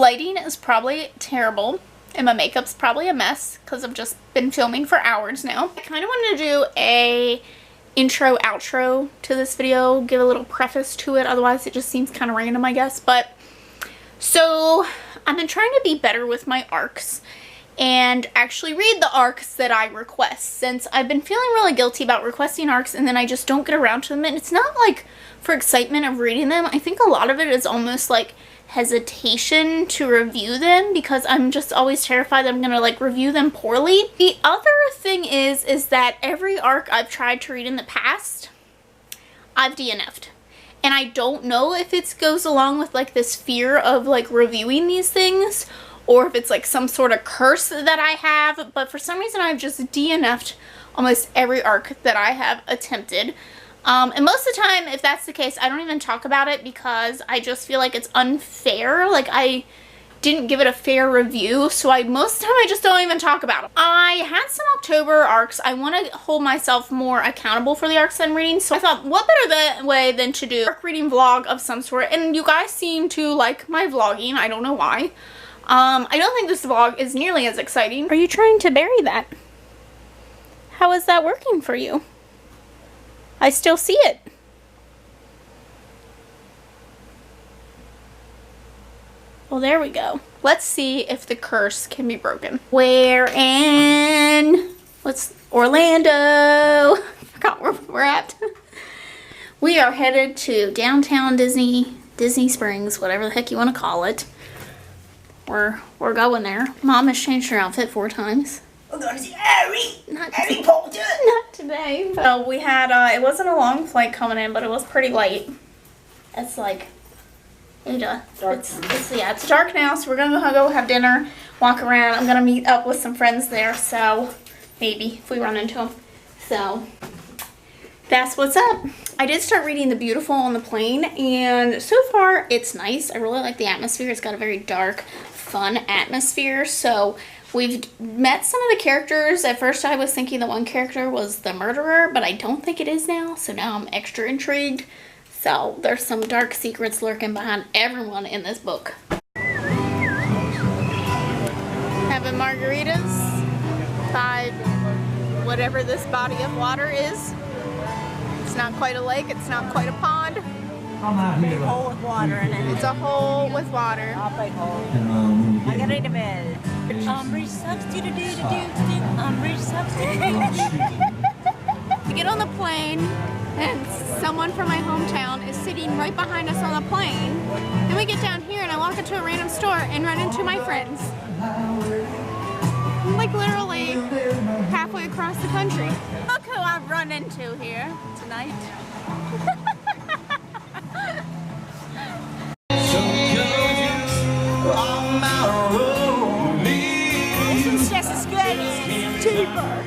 lighting is probably terrible and my makeup's probably a mess because I've just been filming for hours now. I kind of wanted to do a intro outro to this video, give a little preface to it, otherwise it just seems kind of random, I guess. But so I've been trying to be better with my arcs and actually read the arcs that I request, since I've been feeling really guilty about requesting arcs and then I just don't get around to them. And it's not like for excitement of reading them. I think a lot of it is almost like hesitation to review them because I'm just always terrified that I'm gonna like review them poorly. The other thing is that every arc I've tried to read in the past, I've DNF'd. And I don't know if it goes along with like this fear of like reviewing these things, or if it's like some sort of curse that I have, but for some reason I've just DNF'd almost every arc that I have attempted. And most of the time, if that's the case, I don't even talk about it because I just feel like it's unfair. Like I didn't give it a fair review, so most of the time I just don't even talk about them. I had some October arcs. I want to hold myself more accountable for the arcs I'm reading, so I thought what better way than to do a arc reading vlog of some sort. And you guys seem to like my vlogging. I don't know why. I don't think this vlog is nearly as exciting. Are you trying to bury that? How is that working for you? I still see it. Well, there we go. Let's see if the curse can be broken. We're in, Orlando. I forgot where we're at. We are headed to downtown Disney Springs, whatever the heck you want to call it. We're going there. Mom has changed her outfit 4 times. We're going to see Harry Potter. Not today. So we had, it wasn't a long flight coming in, but it was pretty late. It's like, it's dark now, so we're going to go have dinner, walk around. I'm going to meet up with some friends there, so maybe if we run into them. So that's what's up. I did start reading The Beautiful on the plane, and so far it's nice. I really like the atmosphere. It's got a very dark, fun atmosphere. So we've met some of the characters. At first I was thinking the one character was the murderer, but I don't think it is now. So now I'm extra intrigued. So there's some dark secrets lurking behind everyone in this book. Having margaritas by whatever this body of water is. It's not quite a lake, it's not quite a pond. Big hole with water in it. It's a hole with water. Big hole. I gotta eat a bed. Bridge sucks, bridge sucks. We get on the plane, and someone from my hometown is sitting right behind us on the plane. Then we get down here, and I walk into a random store and run into my friends. Like literally halfway across the country. Look who I've run into here tonight. This is just as good as cheaper.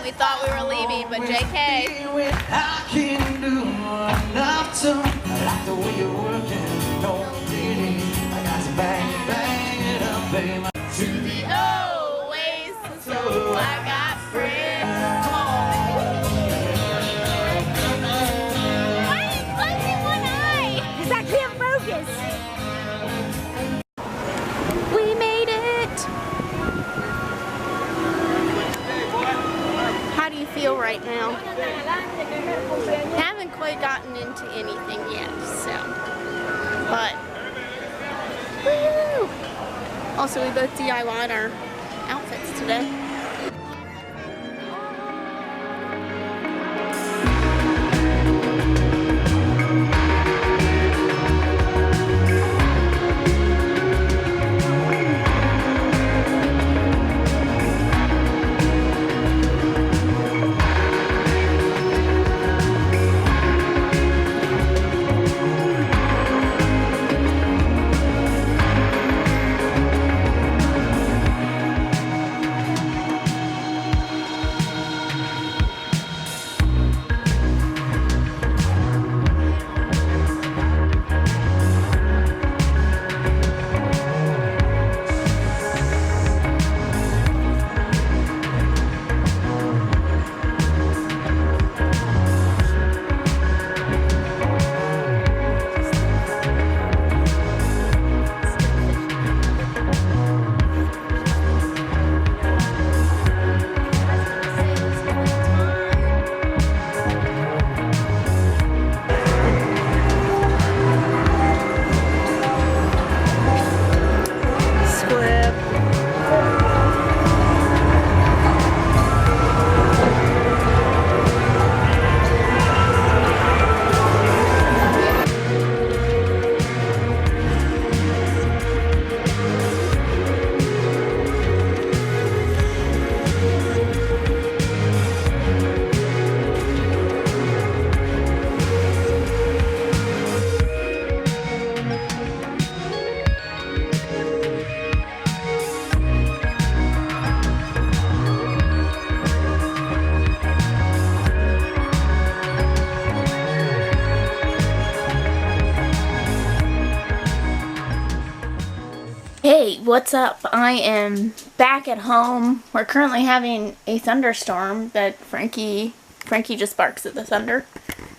We thought we were leaving, but JK. To the oasis, so I got friends. Come on. Why are you closing one eye? Because I can't focus. We made it. How do you feel right now? I haven't quite gotten into anything yet, so. But. Woo! Also, we both DIY'd our outfits today. What's up? I am back at home. We're currently having a thunderstorm that Frankie just barks at the thunder.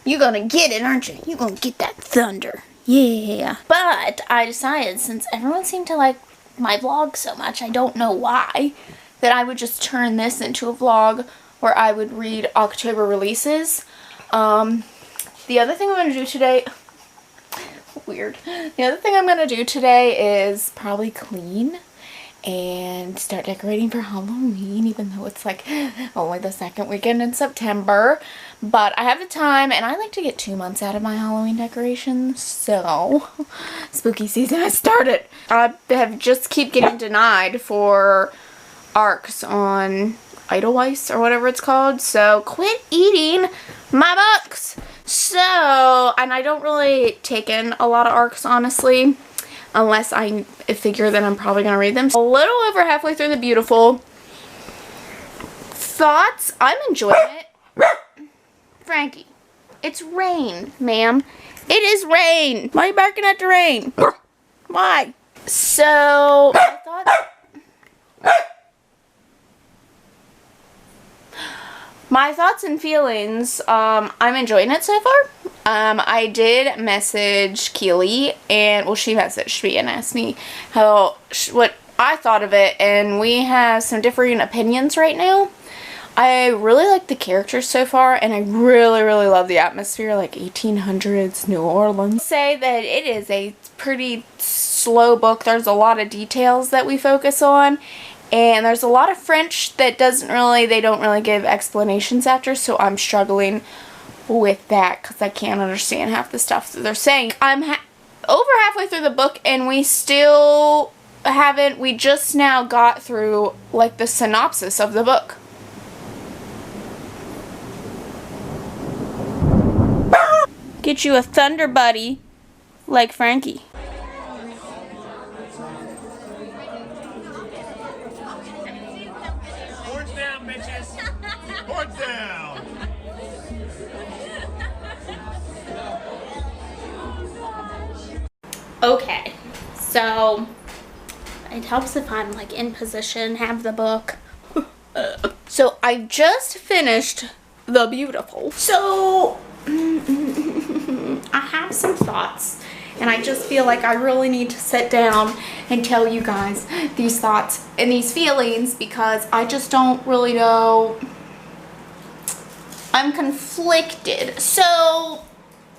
You gonna get it, aren't you? You gonna get that thunder. Yeah. But I decided, since everyone seemed to like my vlog so much, I don't know why, that I would just turn this into a vlog where I would read October releases. The other thing I'm gonna do today, weird. The other thing I'm gonna do today is probably clean and start decorating for Halloween, even though it's like only the second weekend in September. But I have the time, and I like to get 2 months out of my Halloween decorations, so spooky season has started. I have just keep getting denied for ARCs on Edelweiss or whatever it's called, so quit eating my books. So, and I don't really take in a lot of ARCs, honestly, unless I figure that I'm probably going to read them. A little over halfway through the Beautiful. Thoughts? I'm enjoying it. Frankie, it's rain, ma'am. It is rain. Why are you barking at the rain? Why? So, my thoughts... My thoughts and feelings, I'm enjoying it so far. I did message Keely, and, well, she messaged me and asked me what I thought of it, and we have some differing opinions right now. I really like the characters so far, and I really, really love the atmosphere, like 1800s New Orleans. Say that it is a pretty slow book. There's a lot of details that we focus on. And there's a lot of French that they don't really give explanations after, so I'm struggling with that because I can't understand half the stuff that they're saying. I'm over halfway through the book, and we still haven't, we just now got through, like, the synopsis of the book. Get you a thunder buddy like Frankie. Down. Okay, so it helps if I'm like in position, have the book. So I just finished The Beautiful. So I have some thoughts, and I just feel like I really need to sit down and tell you guys these thoughts and these feelings, because I just don't really know. I'm conflicted. So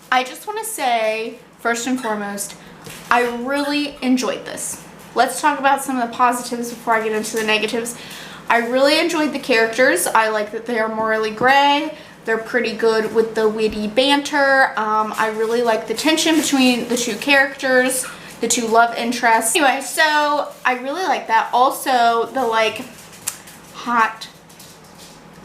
I just want to say, first and foremost, I really enjoyed this. Let's talk about some of the positives before I get into the negatives. I really enjoyed the characters. I like that they are morally gray. They're pretty good with the witty banter. I really like the tension between the two characters, the two love interests. Anyway, so I really like that. Also, the like hot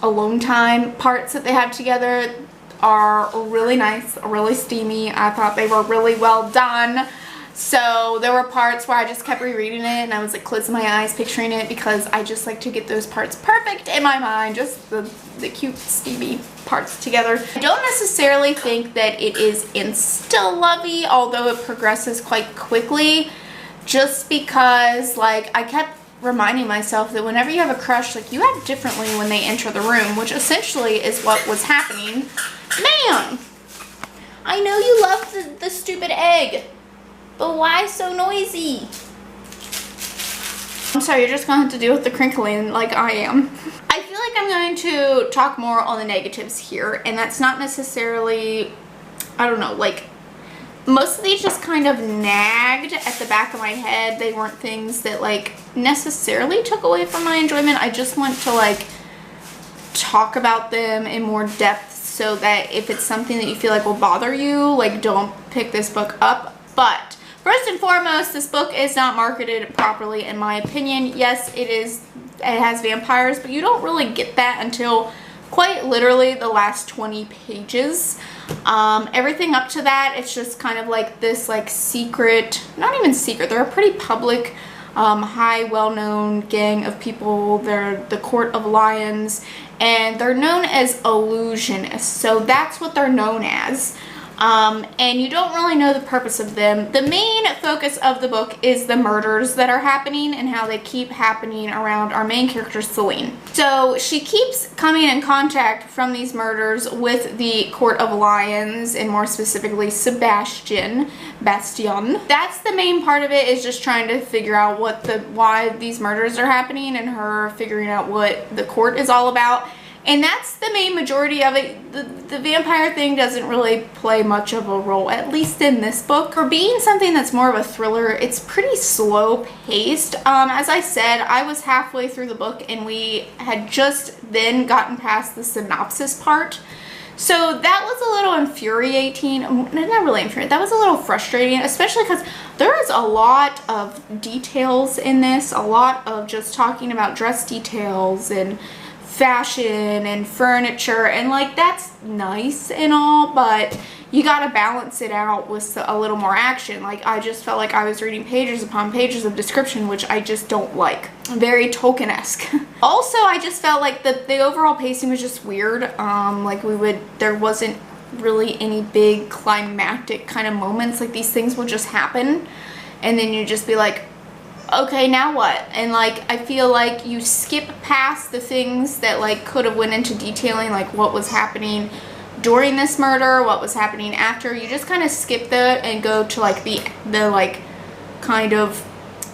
alone time parts that they have together are really nice, really steamy. I thought they were really well done. So there were parts where I just kept rereading it, and I was like closing my eyes picturing it, because I just like to get those parts perfect in my mind, just the cute steamy parts together. I don't necessarily think that it is insta-lovey, although it progresses quite quickly, just because like I kept reminding myself that whenever you have a crush, like, you act differently when they enter the room, which essentially is what was happening. Man, I know you love the stupid egg, but why so noisy? I'm sorry, you're just gonna have to deal with the crinkling like I am. I feel like I'm going to talk more on the negatives here, and that's not necessarily, I don't know, like, most of these just kind of nagged at the back of my head. They weren't things that like necessarily took away from my enjoyment. I just want to like talk about them in more depth, so that if it's something that you feel like will bother you, like, don't pick this book up. But first and foremost, this book is not marketed properly in my opinion. Yes, it has vampires, but you don't really get that until quite literally the last 20 pages. Everything up to that, it's just kind of like this like secret, not even secret, they're a pretty public, high, well-known gang of people. They're the Court of Lions, and they're known as illusionists, so that's what they're known as. and you don't really know the purpose of them. The main focus of the book is the murders that are happening and how they keep happening around our main character, Celine. So she keeps coming in contact from these murders with the Court of Lions, and more specifically Bastion. That's the main part of it, is just trying to figure out why these murders are happening, and her figuring out what the court is all about. And that's the main majority of it. The vampire thing doesn't really play much of a role, at least in this book. For being something that's more of a thriller, it's pretty slow paced. As I said, I was halfway through the book and we had just then gotten past the synopsis part. So that was a little infuriating. Not really infuriating. That was a little frustrating, especially because there is a lot of details in this. A lot of just talking about dress details and fashion and furniture, and like that's nice and all, but you gotta balance it out with a little more action. Like I just felt like I was reading pages upon pages of description, which I just don't like. Very Tolkien-esque. Also, I just felt like the overall pacing was just weird. There wasn't really any big climactic kind of moments. Like these things will just happen and then you just be like, okay, now what? And like I feel like you skip past the things that like could have went into detailing like what was happening during this murder, what was happening after. You just kind of skip that and go to like the like kind of,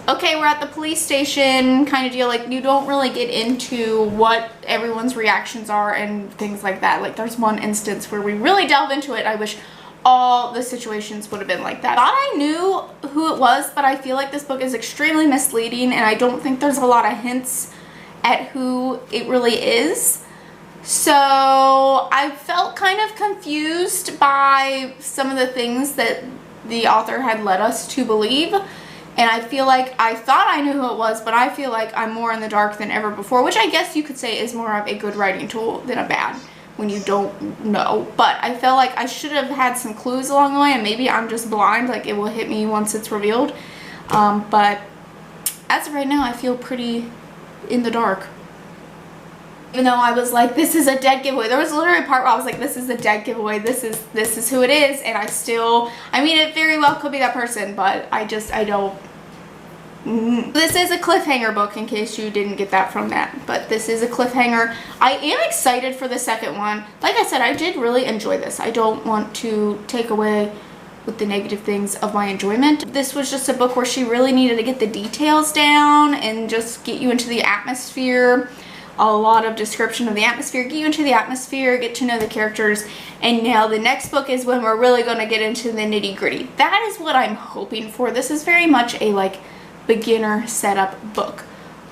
okay, we're at the police station kind of deal. Like you don't really get into what everyone's reactions are and things like that. Like there's one instance where we really delve into it. I wish all the situations would have been like that. I thought I knew who it was, but I feel like this book is extremely misleading and I don't think there's a lot of hints at who it really is. So I felt kind of confused by some of the things that the author had led us to believe. And I feel like I thought I knew who it was, but I feel like I'm more in the dark than ever before, which I guess you could say is more of a good writing tool than a bad, when you don't know. But I felt like I should have had some clues along the way, and maybe I'm just blind, like it will hit me once it's revealed. But as of right now, I feel pretty in the dark. Even though I was like, this is a dead giveaway. There was literally a part where I was like, this is a dead giveaway. This is who it is. And I mean, it very well could be that person, but I don't. This is a cliffhanger book, in case you didn't get that from that, but this is a cliffhanger. I am excited for the second one. Like I said, I did really enjoy this. I don't want to take away with the negative things of my enjoyment. This was just a book where she really needed to get the details down and just get you into the atmosphere. A lot of description of the atmosphere, get you into the atmosphere, get to know the characters, and now the next book is when we're really going to get into the nitty-gritty. That is what I'm hoping for. This is very much a like beginner setup book,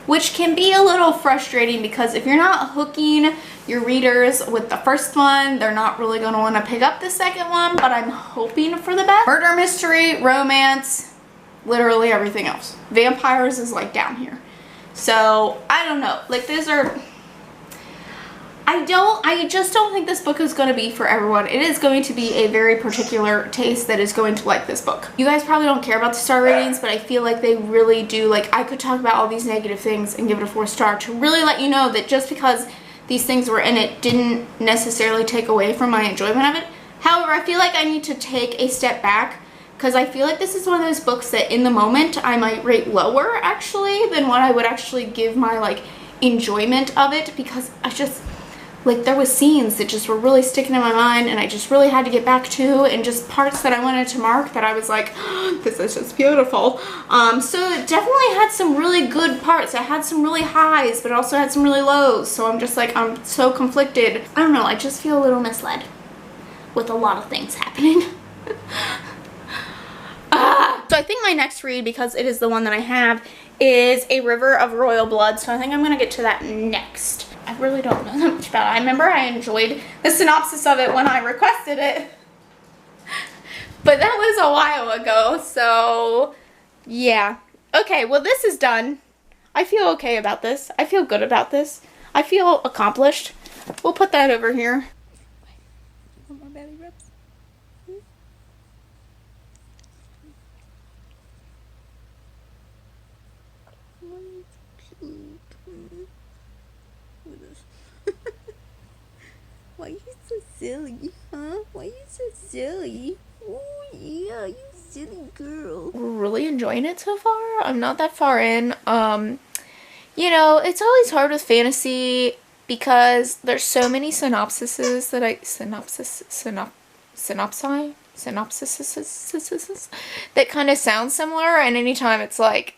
which can be a little frustrating because if you're not hooking your readers with the first one, they're not really going to want to pick up the second one. But I'm hoping for the best. Murder mystery, romance, literally everything else. Vampires is like down here. So I don't know, like I just don't think this book is going to be for everyone. It is going to be a very particular taste that is going to like this book. You guys probably don't care about the star ratings, but I feel like they really do. Like I could talk about all these negative things and give it a 4-star to really let you know that just because these things were in it didn't necessarily take away from my enjoyment of it. However, I feel like I need to take a step back, because I feel like this is one of those books that in the moment I might rate lower actually than what I would actually give my like enjoyment of it, because I just like there was scenes that just were really sticking in my mind and I just really had to get back to, and just parts that I wanted to mark that I was like, oh, this is just beautiful. So it definitely had some really good parts. It had some really highs, but it also had some really lows. So I'm just like, I'm so conflicted. I don't know, I just feel a little misled with a lot of things happening. So I think my next read, because it is the one that I have, is A River of Royal Blood. So I think I'm going to get to that next. I really don't know that much about it. I remember I enjoyed the synopsis of it when I requested it. But that was a while ago, so yeah. Okay, well this is done. I feel okay about this. I feel good about this. I feel accomplished. We'll put that over here. Want more belly rubs? Why are you so silly, huh? Why are you so silly? Oh yeah, you silly girl. Really enjoying it so far. I'm not that far in. You know, it's always hard with fantasy because there's so many synopsises that synopsises that kind of sound similar, and anytime it's like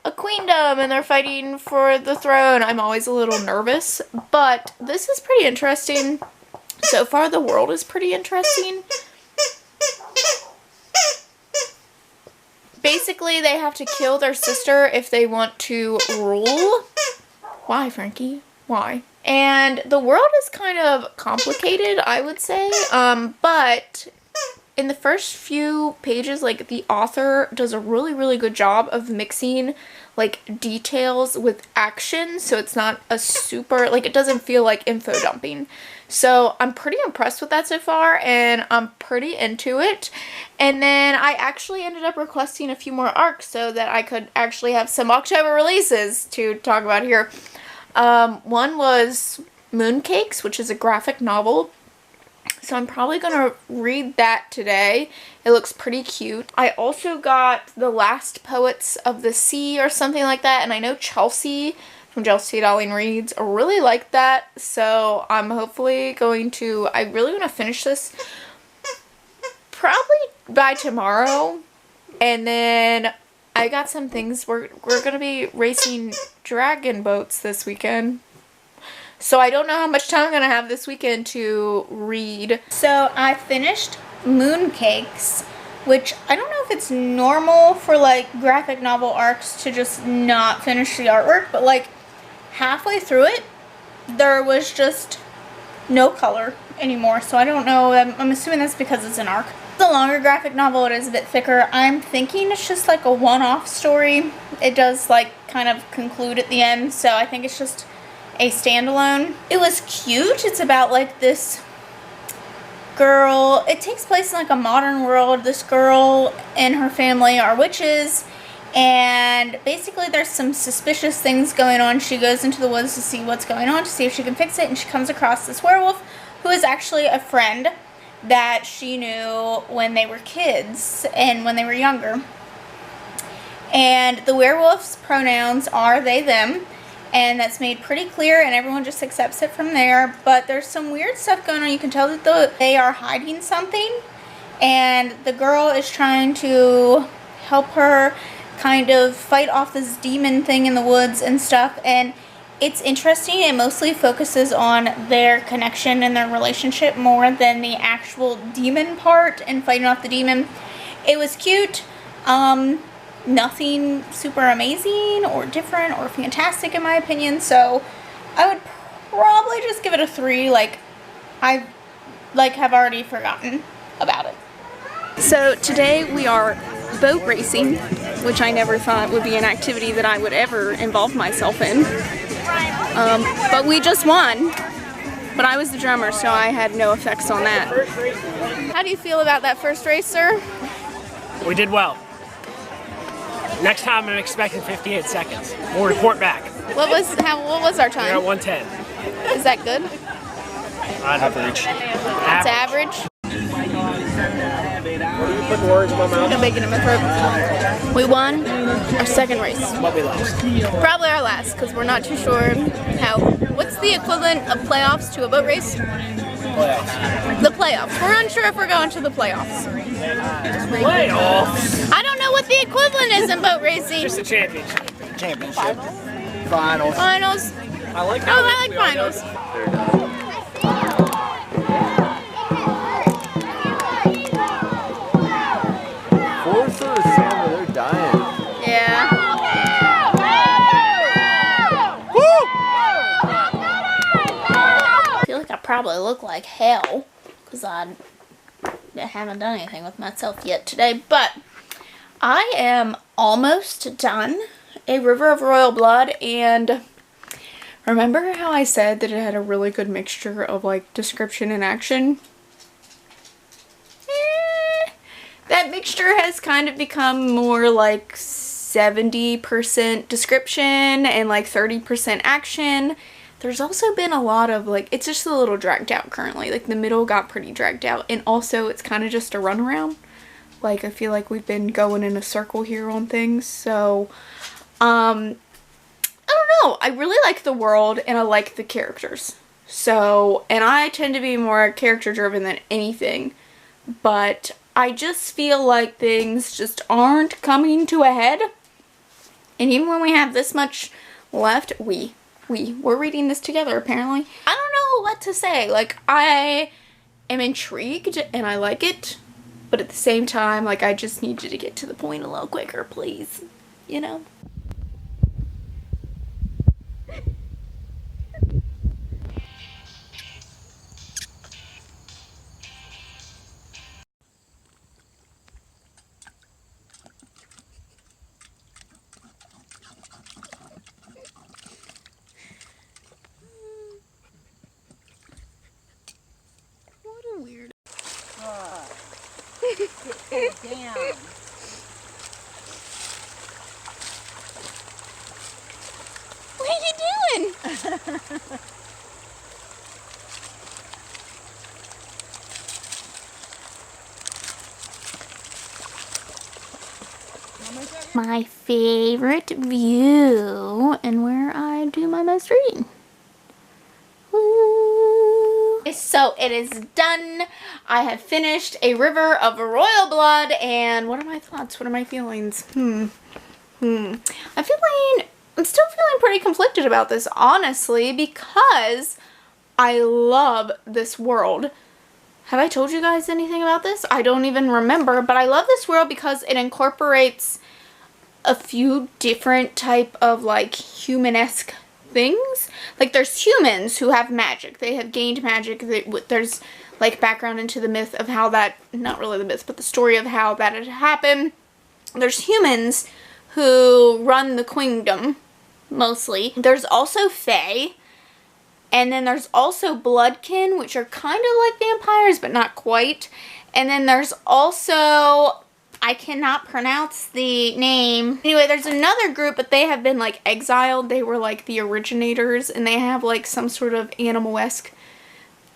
a queendom and they're fighting for the throne, I'm always a little nervous. But this is pretty interesting. So far, the world is pretty interesting. Basically, they have to kill their sister if they want to rule. Why, Frankie? Why? And the world is kind of complicated, I would say. But in the first few pages, like, the author does a really, really good job of mixing, like, details with action. So it's not a super, like, it doesn't feel like info dumping. So I'm pretty impressed with that so far, and I'm pretty into it. And then I actually ended up requesting a few more arcs so that I could actually have some October releases to talk about here. One was Mooncakes, which is a graphic novel. So I'm probably going to read that today. It looks pretty cute. I also got The Last Poets of the Sea or something like that. And I know Chelsea from Chelsea Darling Reads really liked that. So I'm hopefully going to, I really want to finish this probably by tomorrow. And then I got some things. We're going to be racing dragon boats this weekend. So I don't know how much time I'm going to have this weekend to read. So I finished Mooncakes, which I don't know if it's normal for like graphic novel arcs to just not finish the artwork, but like halfway through it, there was just no color anymore. So I don't know. I'm assuming that's because it's an arc. It's a longer graphic novel. It is a bit thicker. I'm thinking it's just like a one-off story. It does like kind of conclude at the end. So I think it's just a standalone. It was cute. It's about like this girl. It takes place in like a modern world. This girl and her family are witches, and basically there's some suspicious things going on. She goes into the woods to see what's going on, to see if she can fix it, and she comes across this werewolf who is actually a friend that she knew when they were kids and when they were younger. And the werewolf's pronouns are they, them. And that's made pretty clear, and everyone just accepts it from there. But there's some weird stuff going on. You can tell that they are hiding something, and the girl is trying to help her kind of fight off this demon thing in the woods and stuff. And it's interesting. It mostly focuses on their connection and their relationship more than the actual demon part and fighting off the demon. It was cute. Nothing super amazing or different or fantastic in my opinion, so I would probably just give it a 3. Like, I have already forgotten about it. So today we are boat racing, which I never thought would be an activity that I would ever involve myself in. But we just won. But I was the drummer, so I had no effects on that. How do you feel about that first race, sir? We did well. Next time I'm expecting 58 seconds. We'll report back. What was our time? We're at 110. Is that good? Average. It's average. What are you putting words in my mouth? I'm making in my throat. We won our second race. But we lost. Probably our last, because we're not too sure how. What's the equivalent of playoffs to a boat race? Playoffs. The playoffs. We're unsure if we're going to the playoffs. Playoffs? I don't know what the equivalent is in boat racing. Just a championship. Championship. Finals. Finals. I like Oh, I like finals. Forza or Sandra, they're dying. Yeah. I feel like I probably look like hell because I haven't done anything with myself yet today, but I am almost done A River of Royal Blood. And remember how I said that it had a really good mixture of like description and action? That mixture has kind of become more like 70% description and like 30% action. there's also been a lot of, like, it's just a little dragged out currently. Like, the middle got pretty dragged out, and also it's kind of just a runaround. Like, I feel like we've been going in a circle here on things, so, I don't know. I really like the world, and I like the characters. So, and I tend to be more character driven than anything, but I just feel like things just aren't coming to a head. And even when we have this much left, we're reading this together apparently. I don't know what to say. Like, I am intrigued and I like it, but at the same time, like, I just need you to get to the point a little quicker, please. You know? Weird. Damn. What are you doing? My favorite view and where I do my most reading. Woo. So it is done. I have finished A River of Royal Blood, and what are my thoughts? What are my feelings? I'm still feeling pretty conflicted about this, honestly, because I love this world. Have I told you guys anything about this? I don't even remember, but I love this world because it incorporates a few different type of, like, human-esque things. Like, there's humans who have magic. They have gained magic. There's, like, background into the myth of how that, not really the myth, but the story of how that had happened. There's humans who run the queendom, mostly. There's also fae. And then there's also bloodkin, which are kind of like vampires, but not quite. And then there's also, I cannot pronounce the name. Anyway, there's another group, but they have been, like, exiled. They were, like, the originators, and they have, like, some sort of animal-esque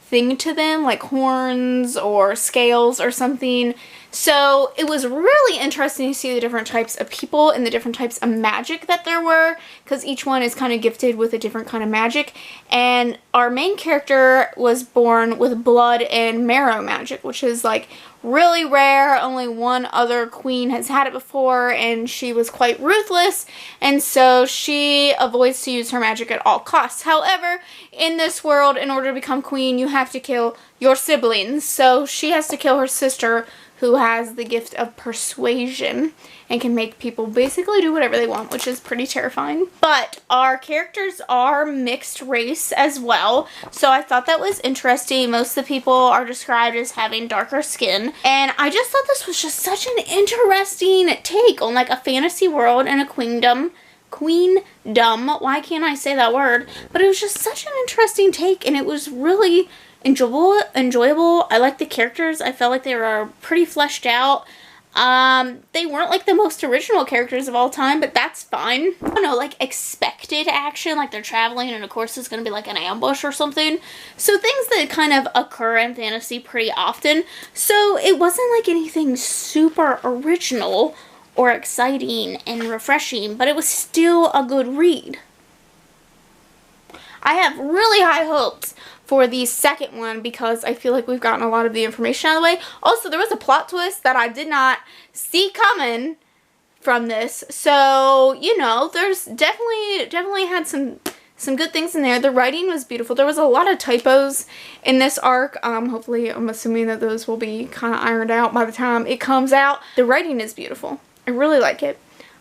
thing to them, like horns or scales or something. So it was really interesting to see the different types of people and the different types of magic that there were, because each one is kind of gifted with a different kind of magic. And our main character was born with blood and marrow magic, which is, like, really rare. Only one other queen has had it before, and she was quite ruthless, and so she avoids to use her magic at all costs. However, in this world, in order to become queen, you have to kill your siblings. So she has to kill her sister, who has the gift of persuasion and can make people basically do whatever they want, which is pretty terrifying. But our characters are mixed race as well, so I thought that was interesting. Most of the people are described as having darker skin, and I just thought this was just such an interesting take on, like, a fantasy world and a queendom. Why can't I say that word? But it was just such an interesting take, and it was really enjoyable. I liked the characters. I felt like they were pretty fleshed out. They weren't, like, the most original characters of all time, but that's fine. I don't know, like, expected action, like they're traveling and of course it's gonna be like an ambush or something. So things that kind of occur in fantasy pretty often. So it wasn't like anything super original or exciting and refreshing, but it was still a good read. I have really high hopes for the second one because I feel like we've gotten a lot of the information out of the way. Also, there was a plot twist that I did not see coming from this. So, you know, there's definitely had some good things in there. The writing was beautiful. There was a lot of typos in this arc. Hopefully, I'm assuming that those will be kind of ironed out by the time it comes out. The writing is beautiful. I really like it.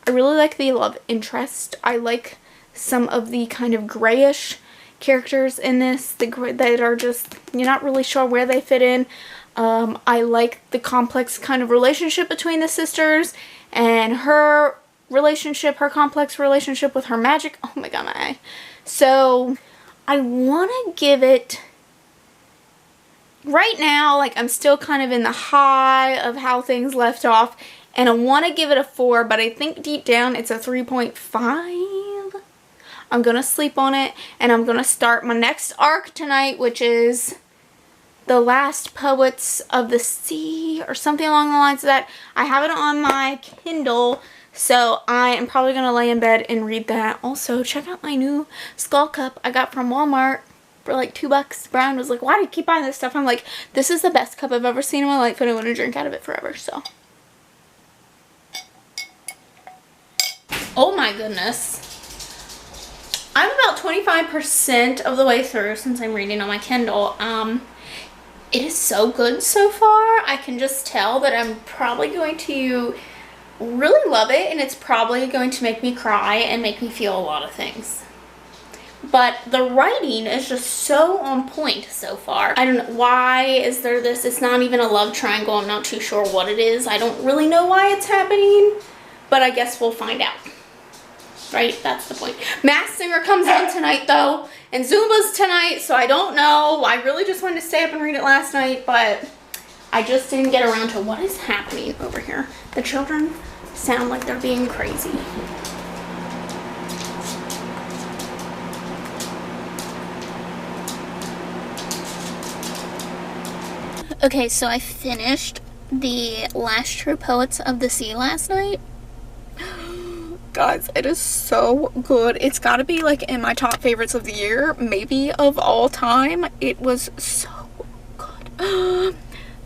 I really like the love interest. I like some of the kind of grayish characters in this that are just, you're not really sure where they fit in. I like the complex kind of relationship between the sisters and her relationship, her complex relationship with her magic. Oh my god, my eye. So I want to give it, right now, like, I'm still kind of in the high of how things left off, and I want to give it a 4, but I think deep down it's a 3.5. I'm gonna sleep on it, and I'm gonna start my next arc tonight, which is The Last Poets of the Sea or something along the lines of that. I have it on my Kindle, so I am probably gonna lay in bed and read that. Also, check out my new skull cup I got from Walmart for like $2. Brian was like, why do you keep buying this stuff? I'm like, this is the best cup I've ever seen in my life, and I want to drink out of it forever. So, oh my goodness, I'm about 25% of the way through since I'm reading on my Kindle. It is so good so far. I can just tell that I'm probably going to really love it, and it's probably going to make me cry and make me feel a lot of things. But the writing is just so on point so far. I don't know, why is there this? It's not even a love triangle. I'm not too sure what it is. I don't really know why it's happening, but I guess we'll find out. Right? That's the point. Masked Singer comes in tonight though, and Zumba's tonight, so I don't know. I really just wanted to stay up and read it last night, but I just didn't get around to what is happening over here. The children sound like they're being crazy. Okay, so I finished The Last True Poets of the Sea last night. Guys, it is so good. It's got to be like in my top favorites of the year, maybe of all time. It was so good.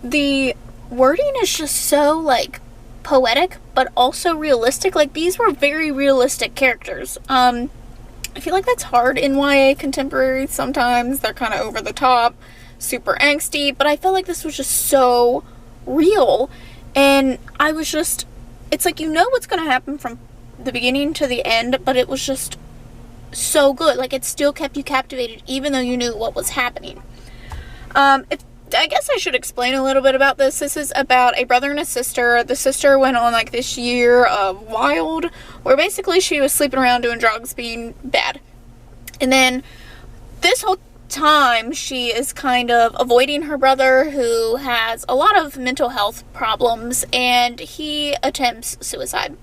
The wording is just so like poetic, but also realistic. Like, these were very realistic characters. I feel like that's hard in YA contemporaries sometimes. They're kind of over the top, super angsty, but I felt like this was just so real, and I was just, it's like, you know what's going to happen from the beginning to the end, but it was just so good. Like, it still kept you captivated even though you knew what was happening. I guess I should explain a little bit about this. This is about a brother and a sister. The sister went on like this year of wild, where basically she was sleeping around doing drugs, being bad, and then this whole time she is kind of avoiding her brother, who has a lot of mental health problems, and he attempts suicide.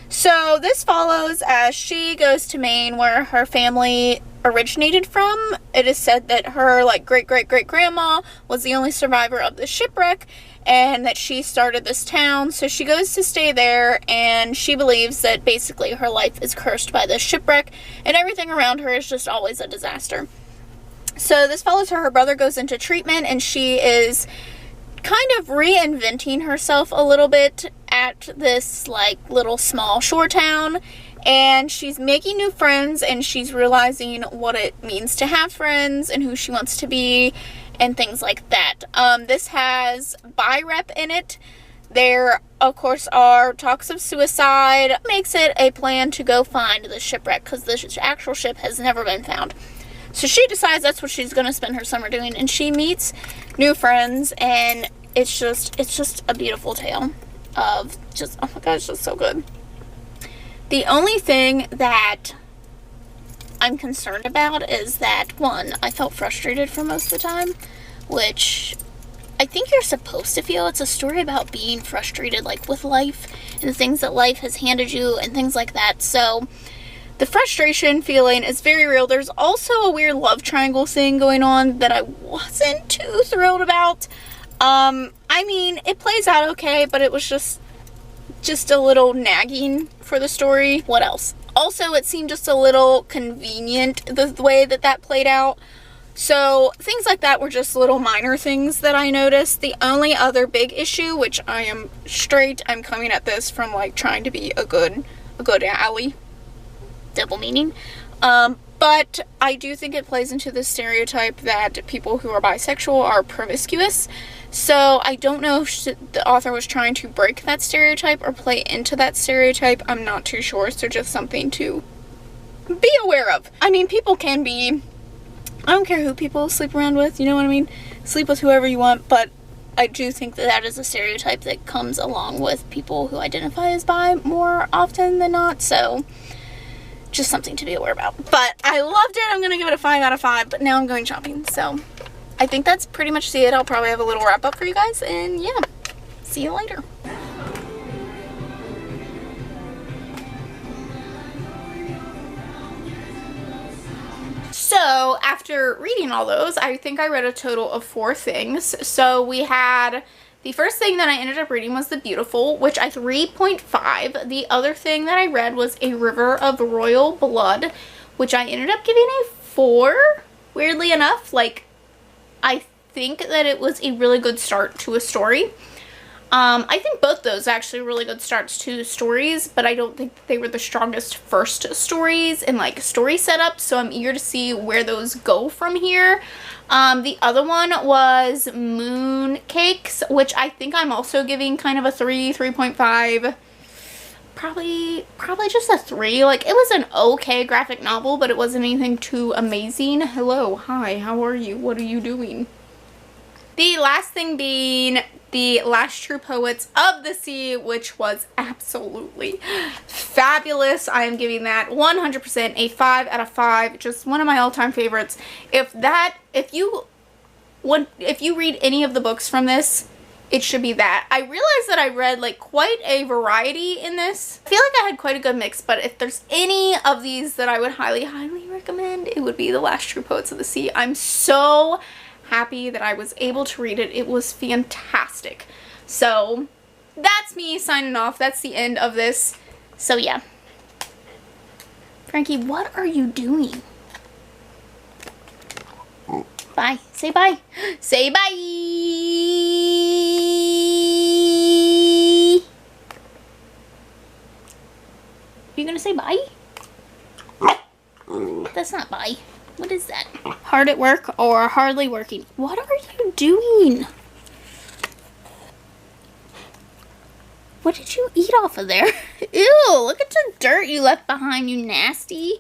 So this follows as she goes to Maine, where her family originated from. It is said that her like great-great-great-grandma was the only survivor of the shipwreck, and that she started this town. So she goes to stay there, and she believes that basically her life is cursed by this shipwreck, and everything around her is just always a disaster. So this follows her. Her brother goes into treatment, and she is kind of reinventing herself a little bit at this like little small shore town, and she's making new friends, and she's realizing what it means to have friends and who she wants to be and things like that. This has bi rep in it. There, of course, are talks of suicide. Makes it a plan to go find the shipwreck, because the actual ship has never been found. So she decides that's what she's going to spend her summer doing, and she meets new friends, and it's just a beautiful tale of just, oh my god, it's just so good. The only thing that I'm concerned about is that, one, I felt frustrated for most of the time, which I think you're supposed to feel. It's a story about being frustrated, like, with life and the things that life has handed you and things like that. So the frustration feeling is very real. There's also a weird love triangle thing going on that I wasn't too thrilled about. I mean, it plays out okay, but it was just a little nagging for the story. What else? Also, it seemed just a little convenient, the way that played out. So things like that were just little minor things that I noticed. The only other big issue, which I'm coming at this from like trying to be a good ally, double meaning, but I do think it plays into the stereotype that people who are bisexual are promiscuous. So I don't know if the author was trying to break that stereotype or play into that stereotype. I'm not too sure, so just something to be aware of. I mean, people can be, I don't care who people sleep around with, you know what I mean? Sleep with whoever you want, but I do think that is a stereotype that comes along with people who identify as bi more often than not, so just something to be aware about. But I loved it. I'm gonna give it a 5 out of 5, but now I'm going shopping, so I think that's pretty much it. I'll probably have a little wrap up for you guys, and yeah, see you later. So after reading all those, I think I read a total of 4 things. So we had, the first thing that I ended up reading was The Beautiful, which I 3.5. The other thing that I read was A River of Royal Blood, which I ended up giving a 4. Weirdly enough, like, I think that it was a really good start to a story. I think both those actually really good starts to stories, but I don't think they were the strongest first stories in like story setup, so I'm eager to see where those go from here. The other one was Mooncakes, which I think I'm also giving kind of a 3.5. Probably just a 3. Like, it was an okay graphic novel, but it wasn't anything too amazing. Hello, hi, how are you? What are you doing? The last thing being The Last True Poets of the Sea, which was absolutely fabulous. I am giving that 100% a 5 out of 5. Just one of my all-time favorites. If you read any of the books from this, it should be that. I realized that I read like quite a variety in this. I feel like I had quite a good mix, but if there's any of these that I would highly recommend, it would be The Last True Poets of the Sea. I'm so happy that I was able to read it. It was fantastic. So that's me signing off. That's the end of this. So yeah. Frankie, what are you doing? Bye. Say bye. Say bye. Are you gonna say bye? That's not bye. What is that? Hard at work or hardly working? What are you doing? What did you eat off of there? Ew, look at the dirt you left behind, you nasty.